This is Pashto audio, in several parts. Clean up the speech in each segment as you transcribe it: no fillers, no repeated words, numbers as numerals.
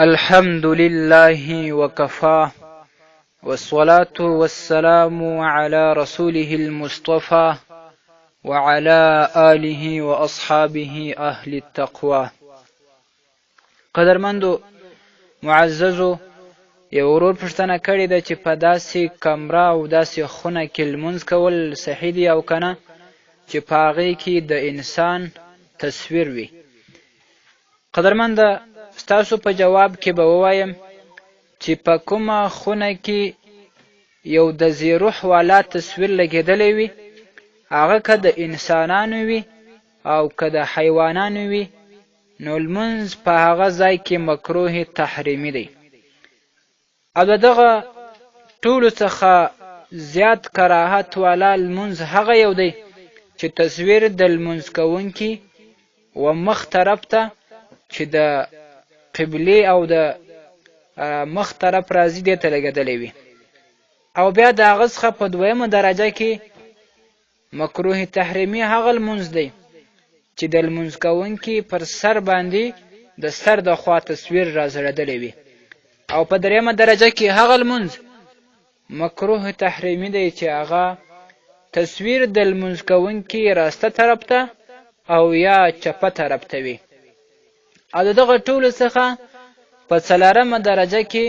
الحمد لله وكفى والصلاة والسلام على رسوله المصطفى وعلى آله وأصحابه أهل التقوى. قدرمندو معززو یو ورور پوښتنه کړې ده چې په داسې کمره او داسې خونه کې لمونځ کول صحیح دي او کنه چې په هغې کې د انسان تصویر وي. قدرمنده ستاسو په جواب کې به ووایم چې په کومه خونه کې یو د ذی روح والا تصویر لګېدلی وي، هغه که د انسانانو وي او که د حیوانانو وي، نو لمونځ په هغه ځای کې مکروه تحریمي دی. او د دغه ټولو څخه زیات کراهت والا لمونځ هغه یو دی چې تصویر د لمونځ کوونکي و مخ طرف ته چې د قبلې او د مخ طرف راځي دې ته لګېدلی وي. او بیا د هغه څخه په دویمه درجه کې مکروه تحریمي هغه لمونځ دی چې د لمونځ کوونکي پر سر باندې د سر د خوا تصویر راځړېدلی وي. او په دریمه درجه کې هغه لمونځ مکروه تحریمي دی چې هغه تصویر د لمونځ کوونکي راسته طرف ته او یا چپه طرف ته وي. او د دغه ټولو څخه په څلورمه درجه کې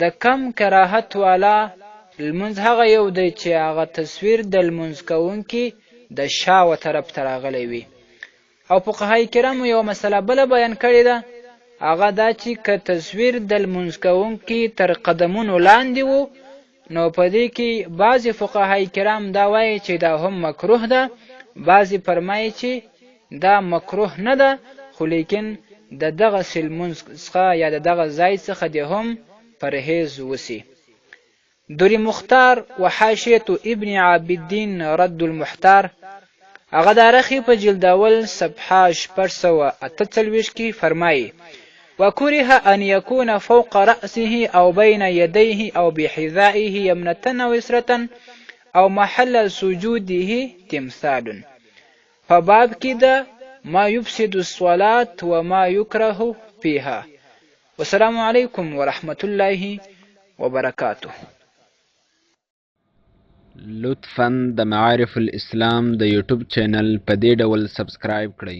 د کم کراهت والا لمونځ هغه یو دی چې هغه تصویر د لمونځ کوونکي د شاوه طرف ته راغلی وي. او فقهای کرامو یو مسله بله بیان کړې ده، هغه دا چې که تصویر د لمونځ کوونکي تر قدمونو لاندې و، نو په دې کې بعضې فقهای کرام دا وایي چې دا هم مکروه ده، بعضې فرمایي چې دا مکروه نه ده، خو لیکن د دغسې لمونځ څخه یا د دغه ځای څخه دې هم پرهیز وسي. دوری مختار و حاشیة ابن عابدین رد المحتار، هغه د عرخي په جلد اول صفحه 648 کې فرمایي: وكره أن يكون فوق رأسه أو بين يديه أو بحذائه يمنة أو يسرة أو محل سجوده تمثال. فباب كده ما يفسد الصلاة وما يكره فيها. والسلام عليكم ورحمة الله وبركاته. لطفاً د معارف الاسلام د یوټیوب چینل په دې ډول سبسکرایب کړئ.